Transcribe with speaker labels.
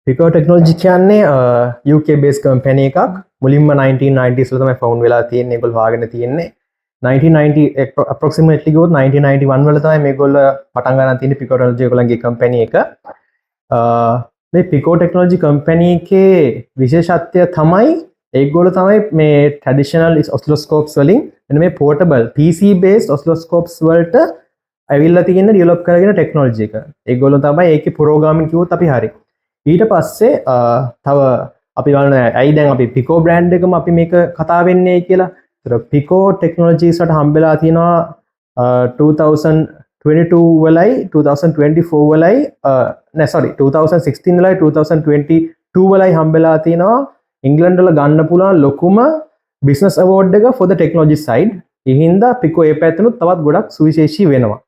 Speaker 1: පිකෝ technology කියන්නේ UK based company එකක්. මුලින්ම 1990s වල තමයි ෆවුන්ඩ් වෙලා තියෙන්නේ. ඒගොල්ලෝ වාගෙන තියෙන්නේ 1990 approximately ගියොත් 1991 වල තමයි මේගොල්ලෝ පටන් ගන්න තියෙන්නේ පිකෝ ටෙක්නෝලොජි ඒගොල්ලන්ගේ කම්පැනි එක. මේ පිකෝ ටෙක්නෝලොජි කම්පැනි එකේ විශේෂත්වය තමයි ඒගොල්ලෝ තමයි මේ ට්‍රැඩිෂනල් ඔස්ලොස්කෝප්ස් වලින් මෙන්න මේ පෝර්ටබල් PC based ඔස්ලොස්කෝප්ස් වලට ඇවිල්ලා තියෙන ඩෙවලොප් කරගෙන ටෙක්නෝලොජි එක. ඒගොල්ලෝ තමයි ඒකේ පුරෝගාමින් කිව්වොත් අපි හරි. ඊට පස්සේ තව අපි බලන ඇයි දැන් අපි පිකෝ බ්‍රෑන්ඩ් එකම අපි මේක කතා වෙන්නේ කියලා. ඒතර පිකෝ ටෙක්නොලොජිස් වලට හම්බෙලා තියෙනවා 2022 වලයි 2024 වලයි නෑ sorry 2016 වලයි 2022 වලයි හම්බෙලා තියෙනවා ඉංග්ලන්ඩ් වල ගන්න පුළුවන් ලොකුම බිස්නස් අවෝඩ් එක for the technology side. ඒ හින්දා පිකෝ ඒ පැත්තනොත් තවත් ගොඩක් සුවිශේෂී වෙනවා.